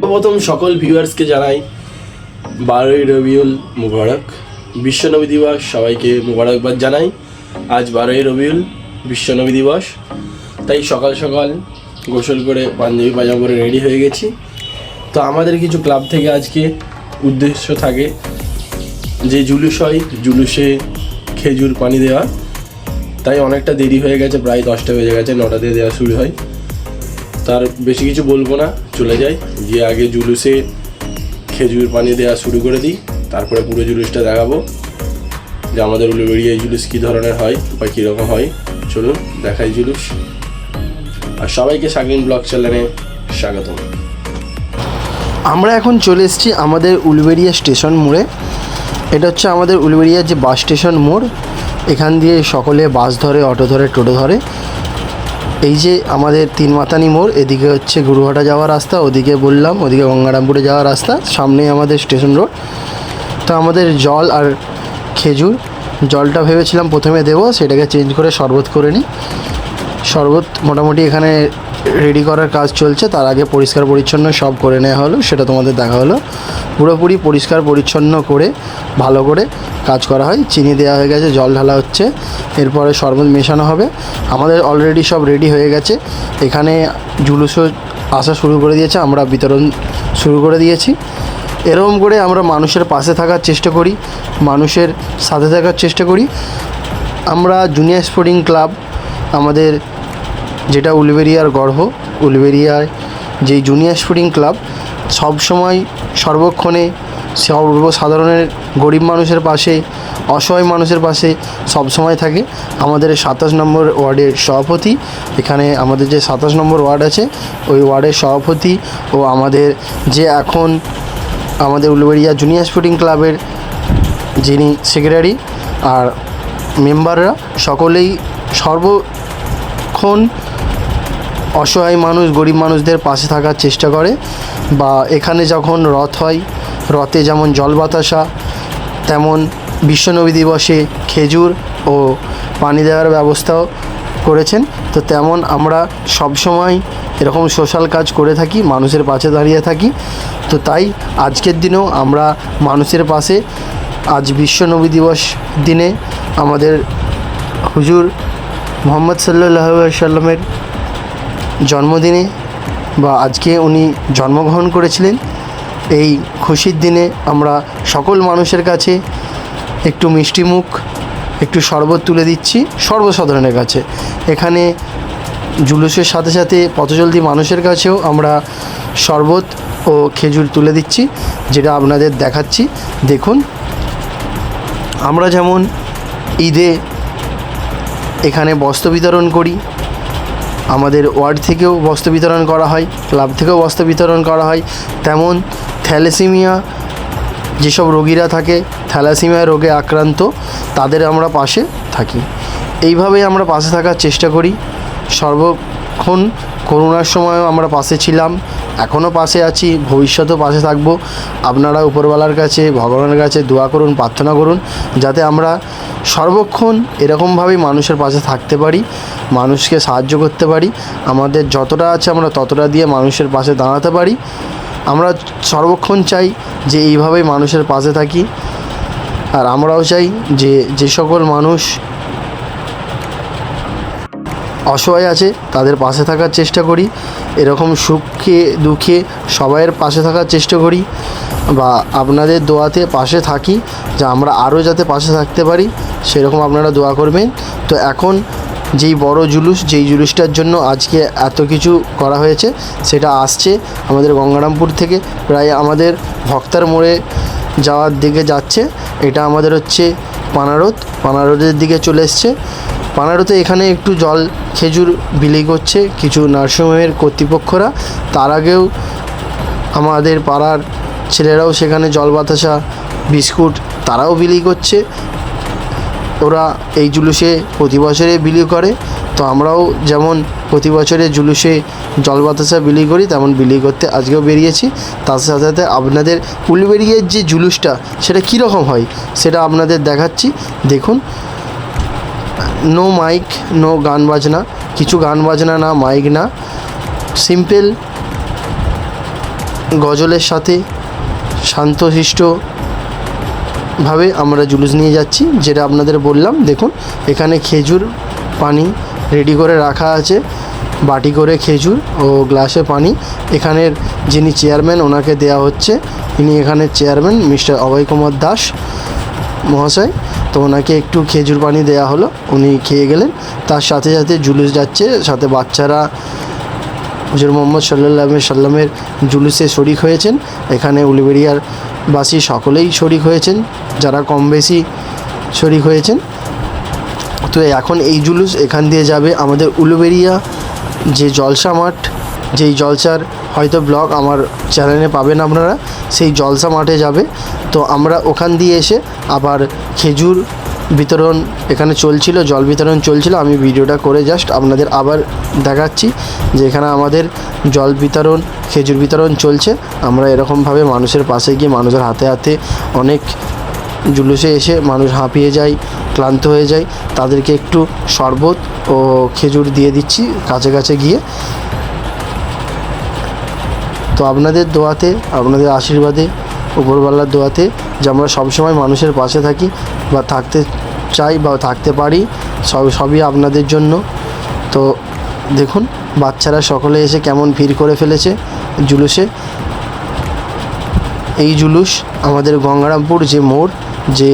প্রথম সকল ভিউয়ার্সকে জানাই 12ই রবিউল মুবারক, বিশ্বনবী দিবস। সবাইকে মুবারকবাদ জানাই। আজ 12ই রবিউল, বিশ্বনবী দিবস। তাই সকাল সকাল গোসল করে পাঞ্জাবি পাজামা পরে রেডি হয়ে গেছি। তো আমাদের কিছু ক্লাব থেকে আজকে উদ্দেশ্য থাকে যে জুলুস হয়, জুলুসে খেজুর পানি দেওয়া। তাই অনেকটা দেরি হয়ে গেছে, প্রায় 10টা বেজে গেছে, 9টা দিয়ে দেওয়া শুরু হয়। তার বেশি কিছু বলবো না, চলে যাই গিয়ে আগে জুলুসে খেজুর পানি দেওয়া শুরু করে দিই। তারপরে পুরো জুলুসটা দেখাবো যে আমাদের উলুবেড়িয়া এই জুলুস কী ধরনের হয় বা কীরকম হয়। চলুন দেখাই জুলুস। আর সবাইকে শাকিন ব্লগ চ্যানেলে স্বাগতম। আমরা এখন চলে এসেছি আমাদের উলুবেড়িয়া স্টেশন মোড়ে। এটা হচ্ছে আমাদের উলুবেড়িয়ার যে বাস স্টেশন মোড়। এখান দিয়ে সকলে বাস ধরে, অটো ধরে, টোটো ধরে। এই যে আমাদের তিনমাতানি মোড়, এদিকে হচ্ছে গুরুহাটা যাওয়ার রাস্তা, ওদিকে বললাম ওদিকে গঙ্গারামপুরে যাওয়ার রাস্তা, সামনেই আমাদের স্টেশন রোড। তো আমাদের জল আর খেজুর, জলটা ভেবেছিলাম প্রথমে দেবো, সেটাকে চেঞ্জ করে শরবত করে নিই। শরবত মোটামুটি এখানে রেডি করার কাজ চলছে, তার আগে পরিষ্কার পরিচ্ছন্ন সব করে নেওয়া হলো, সেটা তোমাদের দেখা হলো। পুরোপুরি পরিষ্কার পরিচ্ছন্ন করে ভালো করে কাজ করা হয়। চিনি দেওয়া হয়ে গেছে, জল ঢালা হচ্ছে, এরপরে শরবত মেশানো হবে। আমাদের অলরেডি সব রেডি হয়ে গেছে। এখানে জুলুসও আসা শুরু করে দিয়েছে, আমরা বিতরণ শুরু করে দিয়েছি। এরকম করে আমরা মানুষের পাশে থাকার চেষ্টা করি, মানুষের সাথে থাকার চেষ্টা করি। আমরা জুনিয়র স্পোর্টিং ক্লাব, আমাদের যেটা উলুবেড়িয়ার গর্ব, উলুবেড়িয়ায় যেই জুনিয়র স্পোর্টিং ক্লাব সবসময় সর্বক্ষণে সর্বসাধারণের গরিব মানুষের পাশে, অসহায় মানুষের পাশে সবসময় থাকে। আমাদের 27 নম্বর ওয়ার্ডের সভাপতি, এখানে আমাদের যে 27 নম্বর ওয়ার্ড আছে ওই ওয়ার্ডের সভাপতি ও আমাদের যে এখন আমাদের উলুবেড়িয়া জুনিয়র স্পোর্টিং ক্লাবের যিনি সেক্রেটারি আর মেম্বাররা সকলেই সর্বক্ষণ অসহায় মানুষ, গরিব মানুষদের পাশে থাকার চেষ্টা করে। বা এখানে যখন রথ হয়, রথে যেমন জল বাতাসা, তেমন বিশ্বনবী দিবসে খেজুর ও পানি দেওয়ার ব্যবস্থাও করেছেন। তো তেমন আমরা সবসময় এরকম সোশ্যাল কাজ করে থাকি, মানুষের পাশে দাঁড়িয়ে থাকি। তো তাই আজকের দিনেও আমরা মানুষের পাশে, আজ বিশ্বনবী দিবস দিনে আমাদের হুজুর মুহাম্মদ সাল্লাল্লাহু আলাইহি সাল্লামের জন্মদিনে বা আজকে উনি জন্মগ্রহণ করেছিলেন, এই খুশির দিনে আমরা সকল মানুষের কাছে একটু মিষ্টিমুখ, একটু শরবত তুলে দিচ্ছি সর্বসাধারণের কাছে। এখানে জুলুসের সাথে সাথে পথচলতি মানুষের কাছেও আমরা শরবত ও খেজুর তুলে দিচ্ছি, যেটা আপনাদের দেখাচ্ছি। দেখুন, আমরা যেমন ঈদে এখানে বস্ত্র বিতরণ করি, আমাদের ওয়ার্ড থেকেও বস্ত্র বিতরণ করা হয়, ক্লাব থেকেও বস্ত্র বিতরণ করা হয়, তেমন থ্যালাসেমিয়া যেসব রোগীরা থাকে, থ্যালাসেমিয়া রোগে আক্রান্ত, তাদের আমরা পাশে থাকি। এইভাবেই আমরা পাশে থাকার চেষ্টা করি সর্বক্ষণ। করোনার সময়ও আমরা পাশে ছিলাম, এখনও পাশে আছি, ভবিষ্যতেও পাশে থাকবো। আপনারা উপরওয়ালার কাছে, ভগবানের কাছে দোয়া করুন, প্রার্থনা করুন, যাতে আমরা সর্বক্ষণ এরকমভাবেই মানুষের পাশে থাকতে পারি, মানুষকে সাহায্য করতে পারি। আমাদের যতটা আছে আমরা ততটা দিয়ে মানুষের পাশে দাঁড়াতে পারি। আমরা সর্বক্ষণ চাই যে এইভাবেই মানুষের পাশে থাকি। আর আমরাও চাই যে সকল মানুষ অসহায় আছে তাদের পাশে থাকার চেষ্টা করি, এরকম সুখে দুঃখে সবাইয়ের পাশে থাকার চেষ্টা করি, বা আপনাদের দোয়াতে পাশে থাকি, যা আমরা আরও যাতে পাশে থাকতে পারি সেরকম আপনারা দোয়া করবেন। তো এখন যেই বড় জুলুস, যেই জুলুসটার জন্য আজকে এত কিছু করা হয়েছে, সেটা আসছে আমাদের গঙ্গারামপুর থেকে, প্রায় আমাদের ভক্তার মোড়ে যাওয়ার দিকে যাচ্ছে। এটা আমাদের হচ্ছে পানারোদের দিকে চলে এসছে। পানারোতে এখানে একটু জল খেজুর বিলি করছে কিছু নার্সিংহোমের কর্তৃপক্ষরা। তার আগেও আমাদের পাড়ার ছেলেরাও সেখানে জল বাতাসা, বিস্কুট তারাও বিলি করছে। ওরা এই জুলুসে প্রতি বছরে বিলি করে, তো আমরাও যেমন প্রতি বছরে জুলুসে জল বাতাসা বিলি করি, তেমন বিলি করতে আজকেও বেরিয়েছি। তার সাথে সাথে আপনাদের উলুবেড়িয়ার যে জুলুসটা সেটা কীরকম হয় সেটা আপনাদের দেখাচ্ছি। দেখুন, নো মাইক, নো গান বাজনা, কিছু গান বাজনা না, মাইক না, সিম্পল গজলের সাথে শান্তশিষ্টভাবে আমরা জুলুস নিয়ে যাচ্ছি, যেটা আপনাদের বললাম। দেখুন এখানে খেজুর পানি রেডি করে রাখা আছে, বাটি করে খেজুর ও গ্লাসে পানি। এখানের যিনি চেয়ারম্যান ওনাকে দেওয়া হচ্ছে, ইনি এখানের চেয়ারম্যান মিস্টার অভয় কুমার দাস মহাশয়। তো ওনাকে একটু খেজুর পানি দেওয়া হলো, উনি খেয়ে গেলেন। তার সাথে সাথে জুলুস যাচ্ছে, সাথে বাচ্চারা হুজুর মোহাম্মদ সাল্লাল্লাহু আলাইহি সাল্লামের জুলুসে শরিক হয়েছেন। এখানে উলুবেড়িয়ার বাসী সকলেই শরিক হয়েছেন, যারা কম বেশি শরিক হয়েছেন। তো এখন এই জুলুস এখান দিয়ে যাবে আমাদের উলুবেড়িয়া যে জলসা মাঠ, যেই জলসার হয়তো ব্লগ আমার চ্যানেলে পাবেন আপনারা, সেই জলসা মাঠে যাবে। তো আমরা ওখান দিয়ে এসে আবার খেজুর বিতরণ এখানে চলছিল, জল বিতরণ চলছিল। আমি ভিডিওটা করে জাস্ট আপনাদের আবার দেখাচ্ছি যে এখানে আমাদের জল বিতরণ, খেজুর বিতরণ চলছে। আমরা এরকমভাবে মানুষের পাশে গিয়ে মানুষের হাতে হাতে, অনেক জুলুসে এসে মানুষ হাঁপিয়ে যায়, ক্লান্ত হয়ে যায়, তাদেরকে একটু শরবত ও খেজুর দিয়ে দিচ্ছি কাছে কাছে গিয়ে। তো আপনাদের দোয়াতে, আপনাদের আশীর্বাদে, উপরওয়ালার দোয়াতে যে আমরা সবসময় মানুষের পাশে থাকি বা থাকতে চাই বা থাকতে পারি, সবই আপনাদের জন্য। তো দেখুন বাচ্চারা সকলে এসে কেমন ভিড় করে ফেলেছে জুলুসে। এই জুলুস আমাদের গঙ্গারামপুর যে মোড়, যে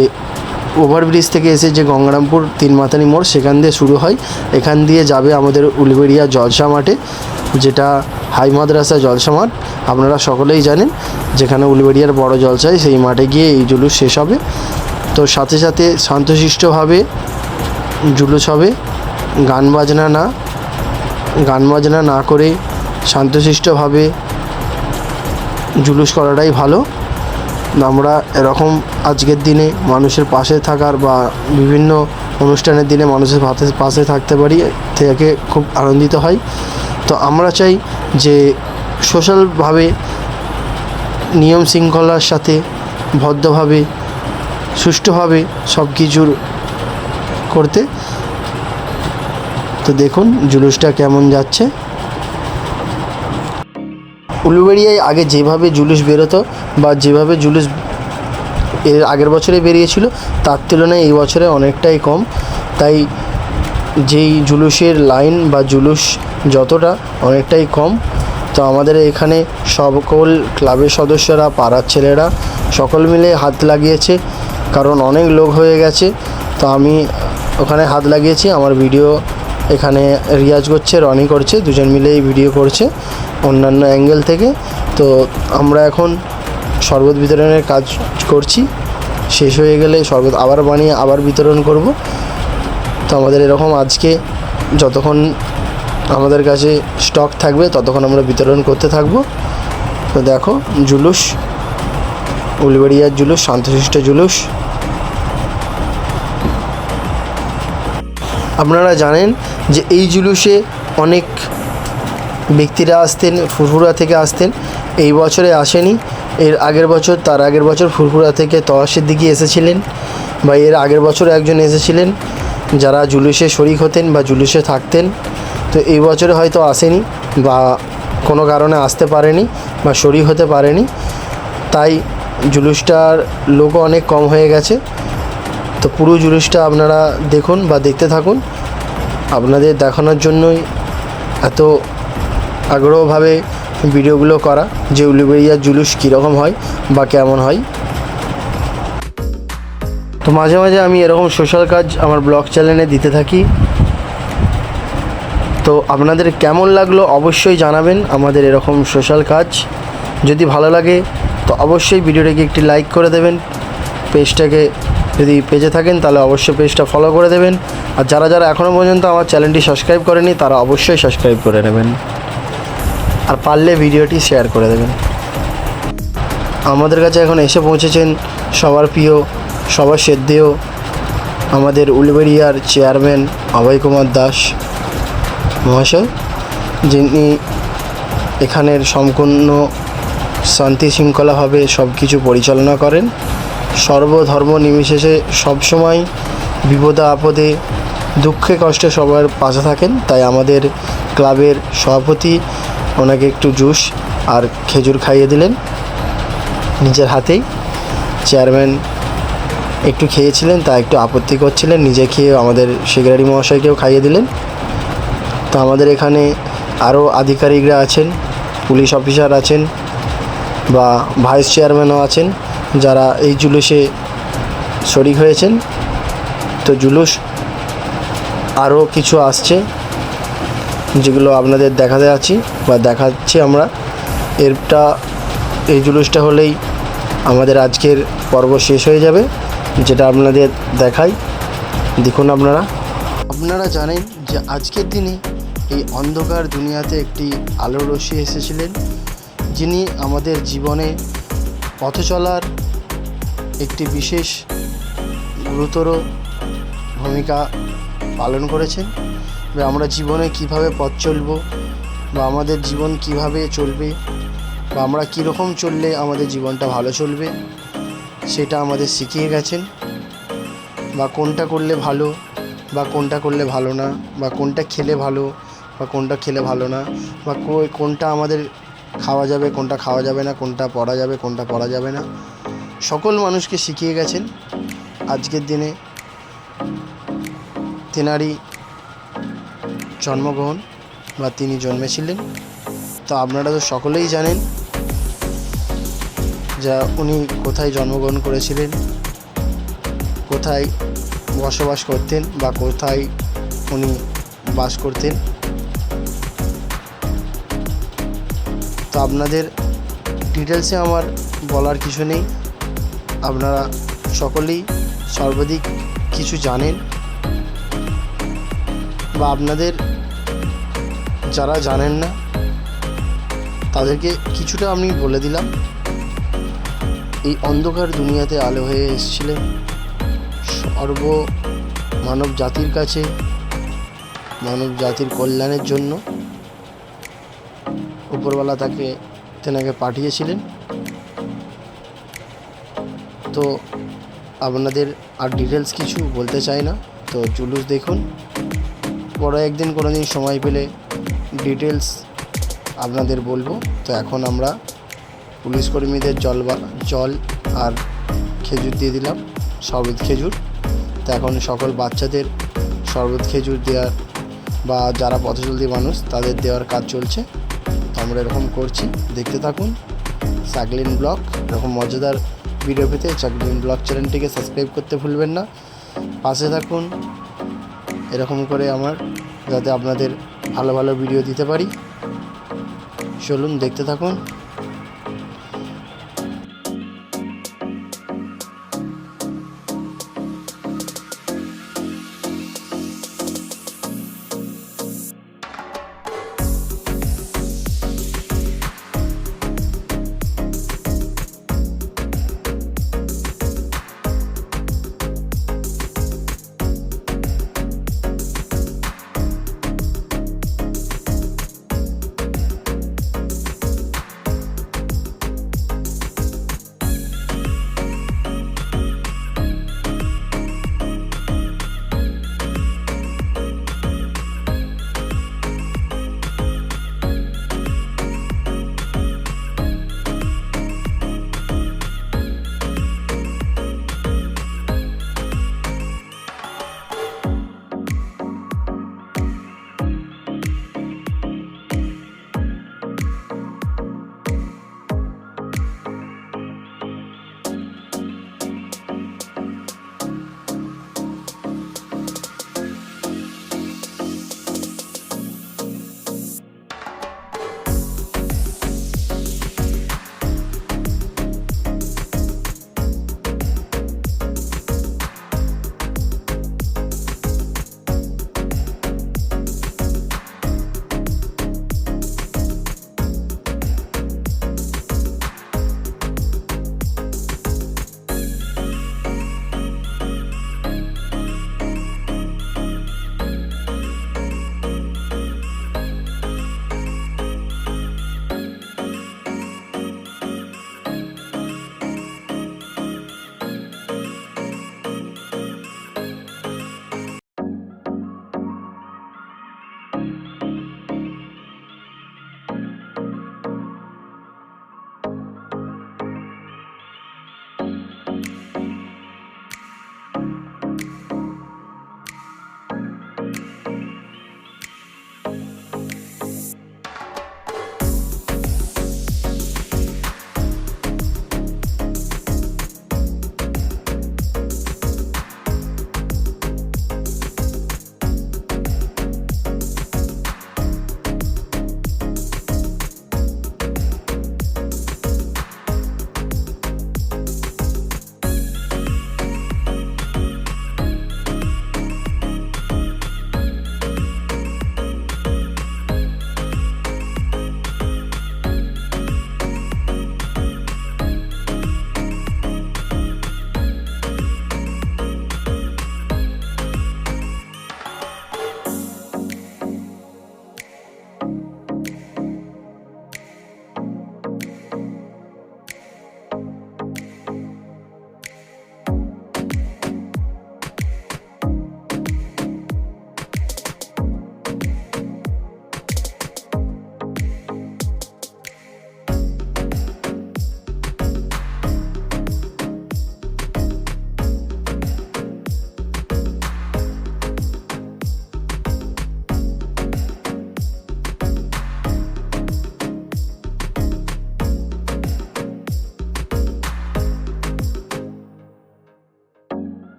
ওভারব্রিজ থেকে এসে যে গঙ্গারামপুর তিনমাথানি মোড়, সেখান দিয়ে শুরু হয়। এখান দিয়ে যাবে আমাদের উলুবেড়িয়া জলসা মাঠে, যেটা হাই মাদ্রাসা জলসা মাঠ আপনারা সকলেই জানেন, যেখানে উলুবেড়িয়ার বড় জলসা হয়, সেই মাঠে গিয়ে এই জুলুস শেষ হবে। তো সাথে সাথে শান্তশিষ্টভাবে জুলুস হবে, গান বাজনা না করে শান্তশিষ্টভাবে জুলুস করাটাই ভালো। আমরা এরকম আজকের দিনে মানুষের পাশে থাকার বা বিভিন্ন অনুষ্ঠানের দিনে মানুষের পাশে থাকতে পারি, থেকে খুব আনন্দিত হয়। তো আমরা চাই যে সোশ্যালভাবে, নিয়ম শৃঙ্খলার সাথে, ভদ্রভাবে, সুষ্ঠুভাবে সব কিছুর করতে। তো দেখুন জুলুসটা কেমন যাচ্ছে। উলুবেড়িয়ায় আগে যেভাবে জুলুস বেরোতো বা যেভাবে জুলুস এর আগের বছরে বেরিয়েছিল, তার তুলনায় এই বছরে অনেকটাই কম। তাই যেই জুলুসের লাইন বা জুলুস যতটা, অনেকটাই কম। তো আমাদের এখানে সকল ক্লাবের সদস্যরা, পাড়ার ছেলেরা সকল মিলে হাত লাগিয়েছে, কারণ অনেক লোক হয়ে গেছে। তো আমি ওখানে হাত লাগিয়েছি, আমার ভিডিও এখানে রিয়াজ করছে, রনি করছে, দুজন মিলেই ভিডিও করছে অন্যান্য অ্যাঙ্গেল থেকে। তো আমরা এখন শরবত বিতরণের কাজ করছি, শেষ হয়ে গেলে শরবত আবার বানিয়ে আবার বিতরণ করব। তো আমাদের এরকম আজকে যতক্ষণ আমাদের কাছে স্টক থাকবে ততক্ষণ আমরা বিতরণ করতে থাকব। তো দেখো জুলুস, উলুবেড়িয়ার জুলুস, শান্তশিষ্ট জুলুস। আপনারা জানেন যে এই জুলুসে অনেক ব্যক্তিরা আসতেন, ফুরফুরা থেকে আসতেন। এই বছরে আসেনি, এর আগের বছর, তার আগের বছর ফুরফুরা থেকে তওয়াশের দিকে এসেছিলেন, বা এর আগের বছর একজন এসেছিলেন যারা জুলুসে শরিক হতেন বা জুলুসে থাকতেন। তো এই বছরে হয়তো আসেনি বা কোনো কারণে আসতে পারেনি বা শরিক হতে পারেনি, তাই জুলুসটার লোকও অনেক কম হয়ে গেছে। তো পুরো জুলুসটা আপনারা দেখুন বা দেখতে থাকুন। আপনাদের দেখানোর জন্যই এত আগ্রহভাবে ভিডিওগুলো করা, যে উলুবেড়িয়ার জুলুস কীরকম হয় বা কেমন হয়। তো মাঝে মাঝে আমি এরকম সোশ্যাল কাজ আমার ব্লগ চ্যানেলে দিতে থাকি। তো আপনাদের কেমন লাগলো অবশ্যই জানাবেন আমাদের এরকম সোশ্যাল কাজ। যদি ভালো লাগে তো অবশ্যই ভিডিওটাকে একটি লাইক করে দেবেন, পেজটাকে যদি পেজে থাকেন তাহলে অবশ্যই পেজটা ফলো করে দেবেন। আর যারা যারা এখনও পর্যন্ত আমার চ্যানেলটি সাবস্ক্রাইব করেনি তারা অবশ্যই সাবস্ক্রাইব করে নেবেন, আর পারলে ভিডিওটি শেয়ার করে দেবেন। আমাদের কাছে এখন এসে পৌঁছেছেন সবার প্রিয়, সবার শ্রদ্ধেয় আমাদের উলুবেড়িয়ার চেয়ারম্যান অভয় কুমার দাস মহাশয়, যিনি এখানের সম্পূর্ণ শান্তি শৃঙ্খলাভাবে সব কিছু পরিচালনা করেন। সর্বধর্ম নির্বিশেষে সবসময় বিপদে আপদে, দুঃখে কষ্টে সবার পাশে থাকেন। তাই আমাদের ক্লাবের সভাপতি ওনাকে একটু জুস আর খেজুর খাইয়ে দিলেন নিজের হাতেই। চেয়ারম্যান একটু খেয়েছিলেন, তা একটু আপত্তি করছিলেন, নিজে খেয়ে আমাদের সেক্রেটারি মহাশয়কেও খাইয়ে দিলেন। তো আমাদের এখানে আরও আধিকারিকরা আছেন, পুলিশ অফিসার আছেন বা ভাইস চেয়ারম্যানও আছেন, যারা এই জুলুসে শরিক হয়েছেন। তো জুলুস আরও কিছু আসছে, যেগুলো আপনাদের দেখাতে আছি বা দেখাচ্ছি আমরা। এই জুলুসটা হলেই আমাদের আজকের পর্ব শেষ হয়ে যাবে, যেটা আপনাদের দেখাই। দেখুন আপনারা জানেন যে আজকের দিনে এই অন্ধকার দুনিয়াতে একটি আলোর রশ্মি এসেছিলেন, যিনি আমাদের জীবনে পথ চলার একটি বিশেষ গুরুতর ভূমিকা পালন করেছেন। বা আমরা জীবনে কিভাবে পথ চলব, বা আমাদের জীবন কিভাবে চলবে, বা আমরা কীরকম চললে আমাদের জীবনটা ভালো চলবে, সেটা আমাদের শিখিয়ে গেছেন। বা কোনটা করলে ভালো বা কোনটা করলে ভালো না, বা কোনটা খেলে ভালো বা কোনটা খেলে ভালো না, বা কোনটা আমাদের খাওয়া যাবে কোনটা খাওয়া যাবে না, কোনটা পরা যাবে কোনটা পরা যাবে না, সকল মানুষকে শিখিয়ে গেছেন। আজকের দিনে তেনারই জন্মগ্রহণ বা তিনি জন্মেছিলেন। তো আপনারা তো সকলেই জানেন যা উনি কোথায় জন্মগ্রহণ করেছিলেন, কোথায় বসবাস করতেন বা কোথায় উনি বাস করতেন। তো আপনাদের ডিটেলসে আমার বলার কিছু নেই, আপনারা সকলেই সর্বাধিক কিছু জানেন। বা আপনাদের যারা জানেন না তাদেরকে কিছুটা আমি বলে দিলাম। এই অন্ধকার দুনিয়াতে আলো হয়ে এসেছিলেন মানব জাতির কাছে, মানব জাতির কল্যাণের জন্য উপরওয়ালা তেনাকে পাঠিয়েছিলেন। তো আপনাদের আর ডিটেলস কিছু বলতে চাই না। তো জুলুস দেখুন, পরে একদিন কোনো দিন সময় পেলে ডিটেলস আপনাদের বলবো। তো এখন আমরা পুলিশ কর্মীদের জল আর খেজুর দিয়ে দিলাম, শরবত খেজুর। তো এখন সকল বাচ্চাদের শরবত খেজুর দেওয়ার বা যারা পথচলতি মানুষ তাদের দেওয়ার কাজ চলছে। তো আমরা এরকম করছি, দেখতে থাকুন চাকলিন ব্লগ। এরকম মজাদার ভিডিও পেতে চাকলিন ব্লগ চ্যানেলটিকে সাবস্ক্রাইব করতে ভুলবেন না, পাশে থাকুন এরকম করে আমার, যাতে আপনাদের ভালো ভালো ভিডিও দিতে পারি। চলুন দেখতে থাকুন।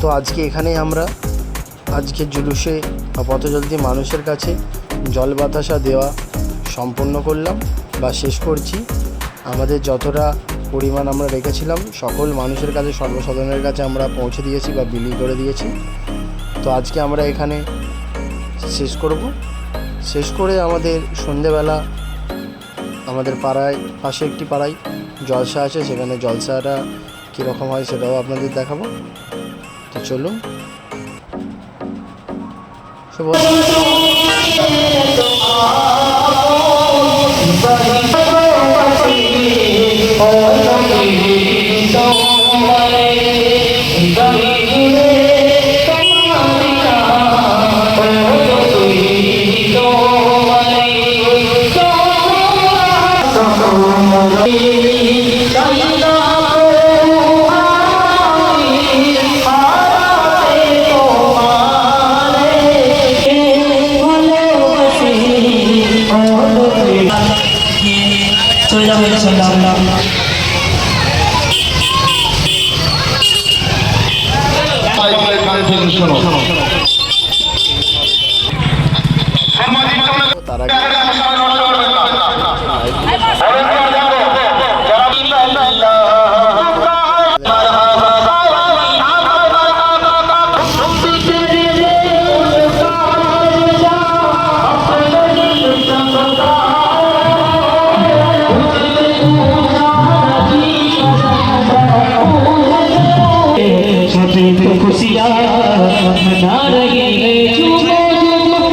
তো আজকে এখানেই আমরা আজকের জুলুসে বা পথচলতি মানুষের কাছে জল বাতাসা দেওয়া সম্পূর্ণ করলাম বা শেষ করছি। আমাদের যতটা পরিমাণ আমরা রেখেছিলাম সকল মানুষের কাছে, সর্বসাধারণের কাছে আমরা পৌঁছে দিয়েছি বা বিলি করে দিয়েছি। তো আজকে আমরা এখানে শেষ করব। শেষ করে আমাদের সন্ধেবেলা আমাদের পাড়ায়, পাশে একটি পাড়ায় জলসা আছে, সেখানে জলসাটা কীরকম হয় সেটাও আপনাদের দেখাবো। তো চলুন, শুভ তার আগে खुशियाँ मना रही है, झूमो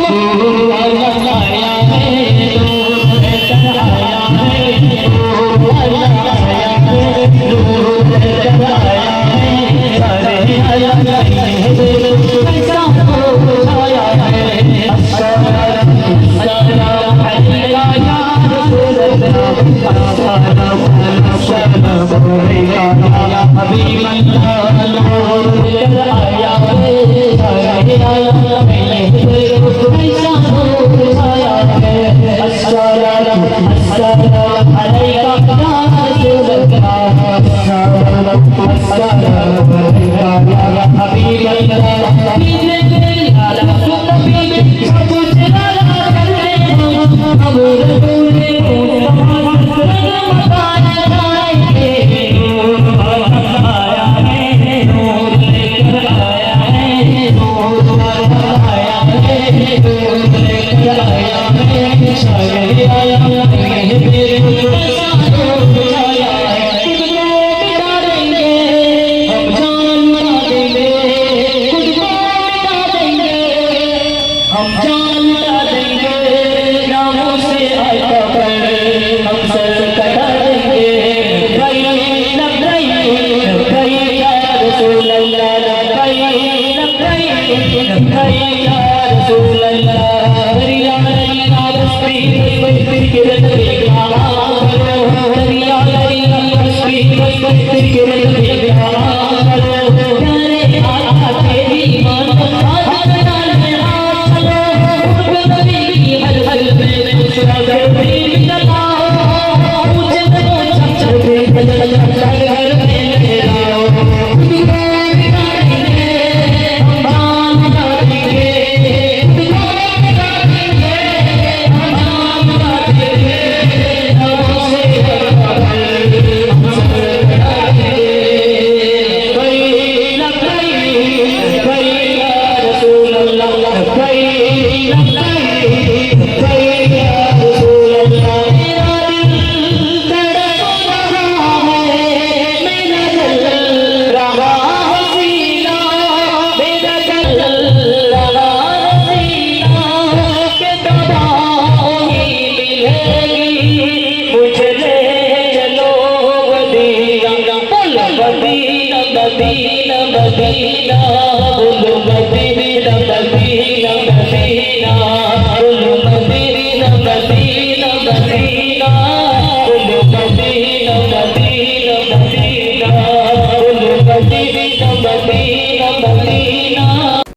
झूमो आया है, आया है, आया है, सारे आया है, ऐसा हो आया है, अस्सलाम अलैका या रसूल अल्लाह, अस्सलाम अलैका या हबीब अल्लाह। मदीना मदीना बोलो मदीना।